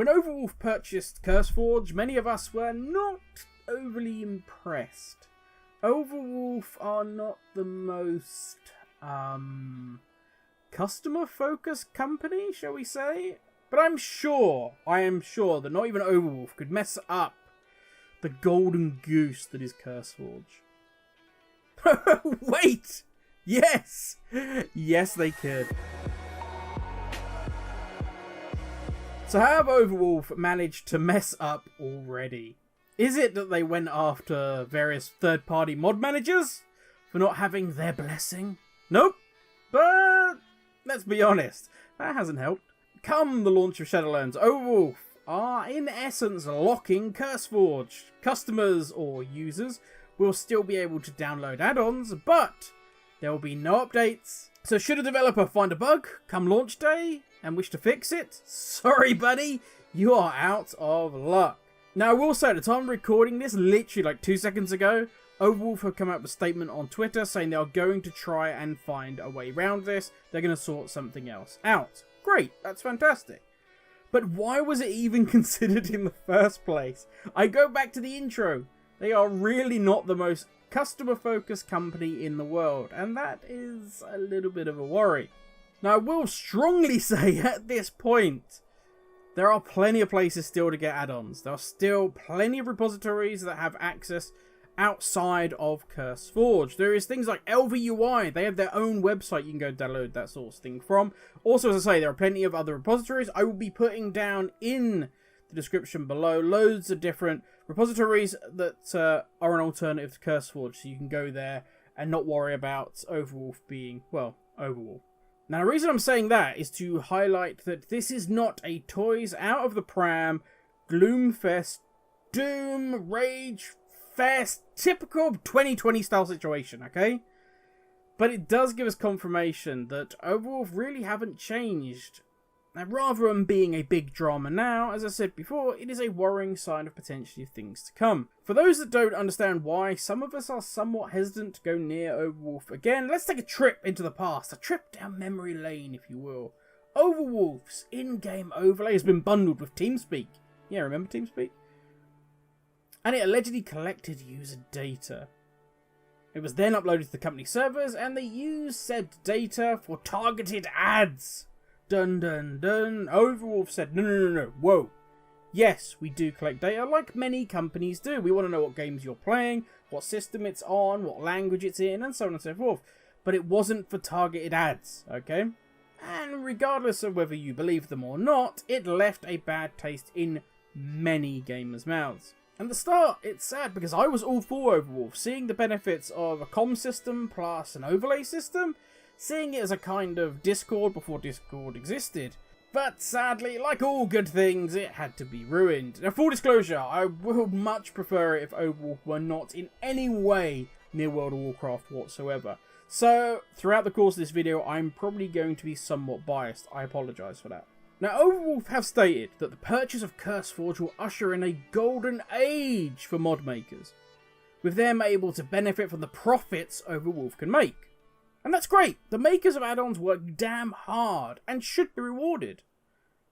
When Overwolf purchased Curseforge, many of us were not overly impressed. Overwolf are not the most customer-focused company, shall we say? But I am sure that not even Overwolf could mess up the golden goose that is Curseforge. Wait! Yes! Yes, they could. So how have Overwolf managed to mess up already? Is it that they went after various third-party mod managers for not having their blessing? Nope. But let's be honest, that hasn't helped. Come the launch of Shadowlands, Overwolf are in essence locking Curseforge. Customers or users will still be able to download add-ons, but there will be no updates. So should a developer find a bug come launch day and wish to fix it, sorry buddy, you are out of luck. Now I will say, at the time of recording this, literally like 2 seconds ago, Overwolf have come out with a statement on Twitter saying they are going to try and find a way around this. They're going to sort something else out. Great, that's fantastic. But why was it even considered in the first place? I go back to the intro. They are really not the most customer-focused company in the world, and that is a little bit of a worry. Now, I will strongly say at this point, there are plenty of places still to get add-ons. There are still plenty of repositories that have access outside of Curseforge. There is things like LVUI. They have their own website you can go download that sort of thing from. Also, as I say, there are plenty of other repositories. I will be putting down in the description below loads of different repositories that are an alternative to Curseforge, so you can go there and not worry about Overwolf being, well, Overwolf. Now, the reason I'm saying that is to highlight that this is not a toys out of the pram, gloomfest, doom, rage fest, typical 2020 style situation, okay? But it does give us confirmation that Overwolf really haven't changed. Now, rather than being a big drama now, as I said before, it is a worrying sign of potentially things to come. For those that don't understand why some of us are somewhat hesitant to go near Overwolf again, let's take a trip into the past, a trip down memory lane, if you will. Overwolf's in-game overlay has been bundled with TeamSpeak. Yeah, remember TeamSpeak? And it allegedly collected user data. It was then uploaded to the company servers, and they used said data for targeted ads. Dun dun dun. Overwolf said, no, whoa. Yes, we do collect data like many companies do. We want to know what games you're playing, what system it's on, what language it's in, and so on and so forth. But it wasn't for targeted ads, okay? And regardless of whether you believe them or not, it left a bad taste in many gamers' mouths. At the start, it's sad because I was all for Overwolf, seeing the benefits of a comm system plus an overlay system, seeing it as a kind of Discord before Discord existed. But sadly, like all good things, it had to be ruined. Now, full disclosure, I would much prefer it if Overwolf were not in any way near World of Warcraft whatsoever. So, throughout the course of this video, I'm probably going to be somewhat biased. I apologise for that. Now, Overwolf have stated that the purchase of Curseforge will usher in a golden age for mod makers, with them able to benefit from the profits Overwolf can make. And that's great. The makers of add-ons work damn hard and should be rewarded.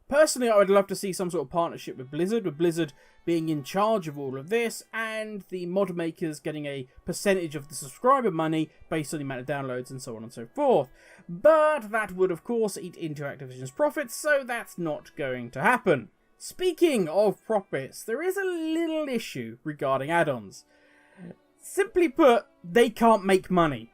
Personally, I would love to see some sort of partnership with Blizzard being in charge of all of this, and the mod makers getting a percentage of the subscriber money based on the amount of downloads and so on and so forth. But that would, of course, eat into Activision's profits, so that's not going to happen. Speaking of profits, there is a little issue regarding add-ons. Simply put, they can't make money.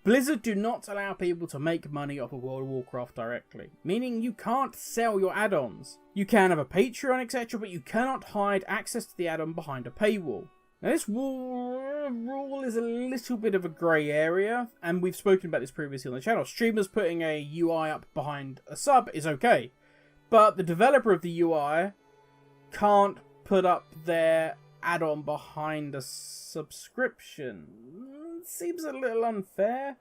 Blizzard do not allow people to make money off of World of Warcraft directly, meaning you can't sell your add-ons. You can have a Patreon, etc., but you cannot hide access to the add-on behind a paywall. Now, this rule is a little bit of a grey area, and we've spoken about this previously on the channel. Streamers putting a UI up behind a sub is okay, but the developer of the UI can't put up their add-on behind a subscription. Seems a little unfair.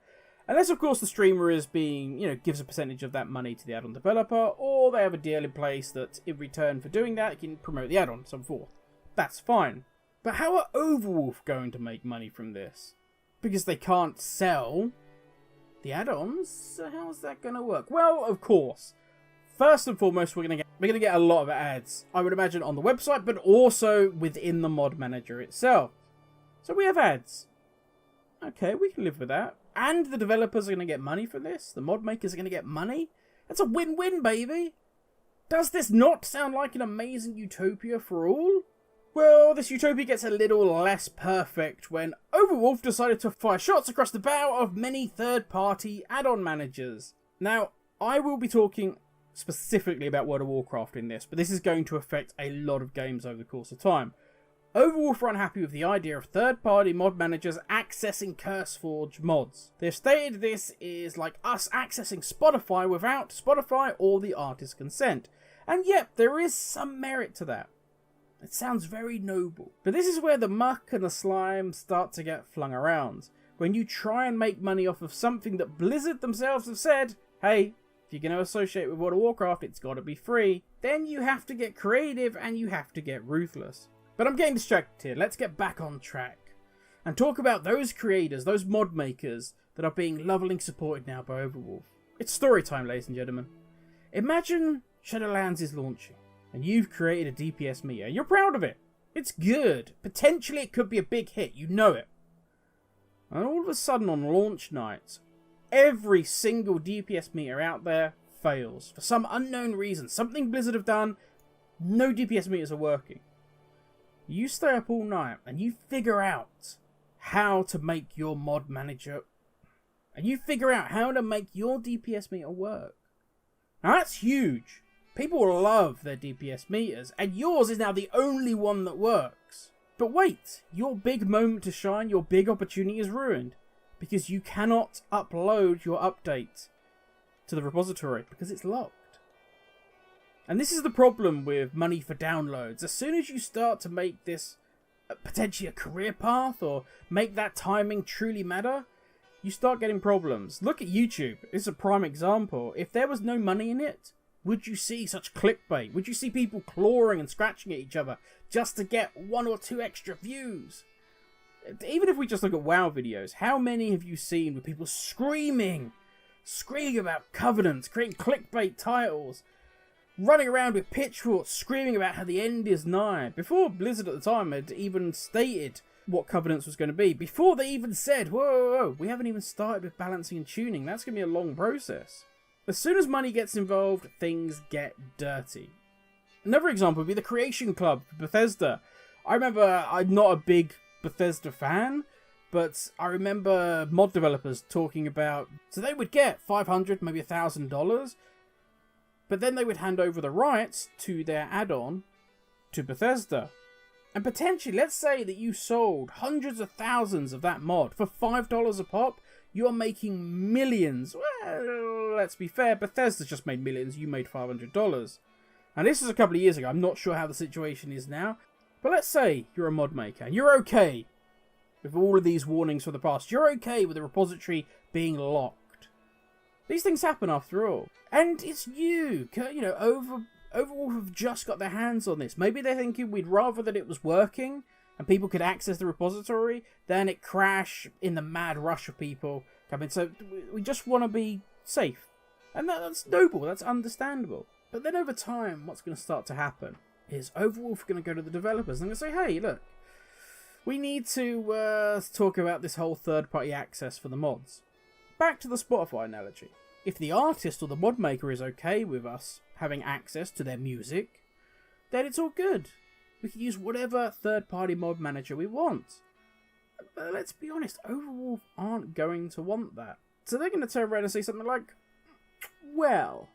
Unless, of course, the streamer is being, gives a percentage of that money to the add-on developer, or they have a deal in place that in return for doing that, you can promote the add-on, so forth. That's fine. But how are Overwolf going to make money from this? Because they can't sell the add-ons, so how's that going to work? Well, of course. First and foremost, we're going to get We're going to get a lot of ads, I would imagine, on the website, but also within the mod manager itself. So we have ads. Okay, we can live with that. And the developers are going to get money from this. The mod makers are going to get money. That's a win-win, baby. Does this not sound like an amazing utopia for all? Well, this utopia gets a little less perfect when Overwolf decided to fire shots across the bow of many third-party add-on managers. Now, I will be talking specifically about World of Warcraft in this, but this is going to affect a lot of games over the course of time. Overwolf are unhappy with the idea of third-party mod managers accessing Curseforge mods. They've stated this is like us accessing Spotify without Spotify or the artist's consent. And yep, there is some merit to that. It sounds very noble. But this is where the muck and the slime start to get flung around. When you try and make money off of something that Blizzard themselves have said, hey, if you're going to associate with World of Warcraft, it's got to be free. Then you have to get creative and you have to get ruthless. But I'm getting distracted here. Let's get back on track. And talk about those creators, those mod makers that are being lovingly supported now by Overwolf. It's story time, ladies and gentlemen. Imagine Shadowlands is launching. And you've created a DPS meter, and you're proud of it. It's good. Potentially it could be a big hit, you know it. And all of a sudden on launch nights, every single DPS meter out there fails. For some unknown reason, something Blizzard have done, no DPS meters are working. You stay up all night, and you figure out how to make your mod manager, and you figure out how to make your DPS meter work. Now that's huge. People love their DPS meters, and yours is now the only one that works. But wait, your big moment to shine, your big opportunity is ruined, because you cannot upload your update to the repository, because it's locked. And this is the problem with money for downloads. As soon as you start to make this potentially a career path, or make that timing truly matter, you start getting problems. Look at YouTube, it's a prime example. If there was no money in it, would you see such clickbait? Would you see people clawing and scratching at each other just to get 1 or 2 extra views? Even if we just look at WoW videos, how many have you seen with people screaming about covenants, creating clickbait titles, running around with pitchforks, screaming about how the end is nigh, before Blizzard at the time had even stated what covenants was going to be, before they even said, whoa, we haven't even started with balancing and tuning, that's going to be a long process. As soon as money gets involved, things get dirty. Another example would be the Creation Club for Bethesda. I remember, I'm not a big Bethesda fan, but I remember mod developers talking about, so they would get $500, maybe $1,000, but then they would hand over the rights to their add-on to Bethesda. And potentially, let's say that you sold hundreds of thousands of that mod for $5 a pop, you're making millions. Well, let's be fair, Bethesda just made millions, you made $500. And this is a couple of years ago, I'm not sure how the situation is now. But let's say you're a mod maker, and you're okay with all of these warnings from the past. You're okay with the repository being locked. These things happen after all. And it's you know, Overwolf have just got their hands on this. Maybe they're thinking we'd rather that it was working, and people could access the repository, then it crash in the mad rush of people coming. So we just want to be safe. And that's noble, that's understandable. But then over time, what's going to start to happen is Overwolf going to go to the developers and they're going to say, hey, look, we need to talk about this whole third-party access for the mods. Back to the Spotify analogy. If the artist or the mod maker is okay with us having access to their music, then it's all good. We can use whatever third-party mod manager we want. But let's be honest, Overwolf aren't going to want that. So they're going to turn around and say something like, well,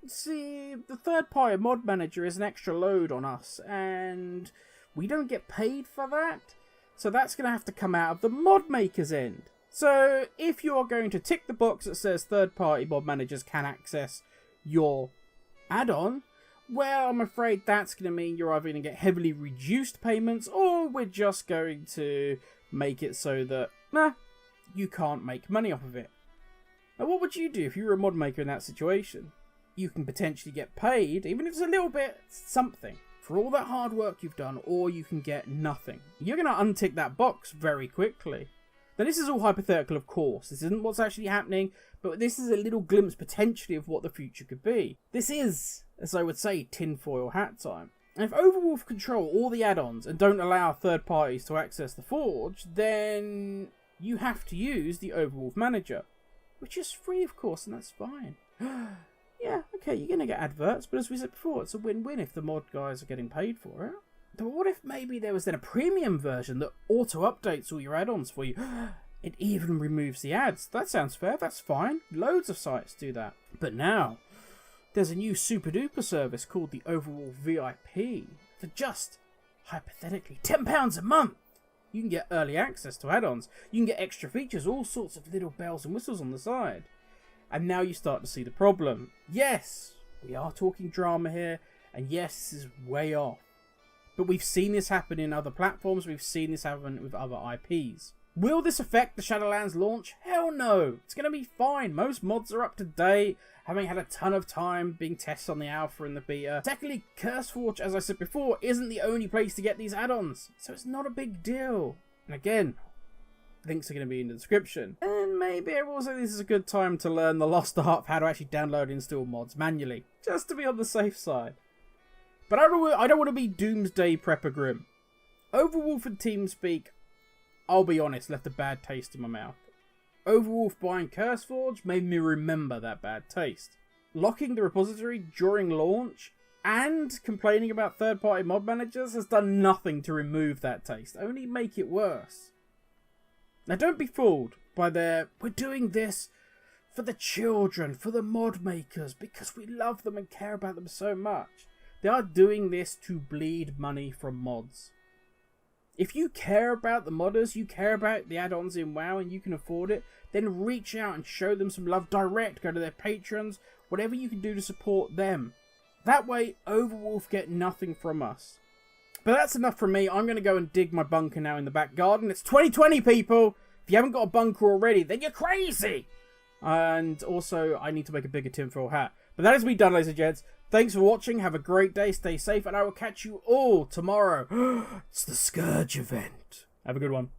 see, the third-party mod manager is an extra load on us, and we don't get paid for that, so that's going to have to come out of the mod maker's end. So if you're going to tick the box that says third-party mod managers can access your add-on, well, I'm afraid that's going to mean you're either going to get heavily reduced payments, or we're just going to make it so that, you can't make money off of it. Now, what would you do if you were a mod maker in that situation? You can potentially get paid, even if it's a little bit something, for all that hard work you've done, or you can get nothing. You're going to untick that box very quickly. Now, this is all hypothetical, of course. This isn't what's actually happening, but this is a little glimpse, potentially, of what the future could be. This is as I would say, tinfoil hat time. And if Overwolf control all the add-ons and don't allow third parties to access the Forge, then you have to use the Overwolf Manager, which is free, of course, and that's fine. Yeah, okay, you're going to get adverts, but as we said before, it's a win-win if the mod guys are getting paid for it. But what if maybe there was then a premium version that auto-updates all your add-ons for you? It even removes the ads. That sounds fair, that's fine. Loads of sites do that. But now, there's a new super-duper service called the Overwolf VIP for just, hypothetically, £10 a month. You can get early access to add-ons. You can get extra features, all sorts of little bells and whistles on the side. And now you start to see the problem. Yes, we are talking drama here, and yes, this is way off. But we've seen this happen in other platforms, we've seen this happen with other IPs. Will this affect the Shadowlands launch? Hell no! It's going to be fine. Most mods are up to date, having had a ton of time being tested on the alpha and the beta. Secondly, Curseforge, as I said before, isn't the only place to get these add-ons, so it's not a big deal. And again, links are going to be in the description. And maybe I will say this is a good time to learn the lost art of how to actually download and install mods manually, just to be on the safe side. But I don't want to be Doomsday Prepper Grim. Overwolf and TeamSpeak, I'll be honest, left a bad taste in my mouth. Overwolf buying Curseforge made me remember that bad taste. Locking the repository during launch and complaining about third-party mod managers has done nothing to remove that taste, only make it worse. Now don't be fooled by their, we're doing this for the children, for the mod makers, because we love them and care about them so much. They are doing this to bleed money from mods. If you care about the modders, you care about the add-ons in WoW and you can afford it, then reach out and show them some love direct. Go to their patrons, whatever you can do to support them. That way, Overwolf get nothing from us. But that's enough from me. I'm going to go and dig my bunker now in the back garden. It's 2020, people! If you haven't got a bunker already, then you're crazy! And also, I need to make a bigger tinfoil hat. But that is me done, ladies and gents. Thanks for watching. Have a great day. Stay safe. And I will catch you all tomorrow. It's the Scourge event. Have a good one.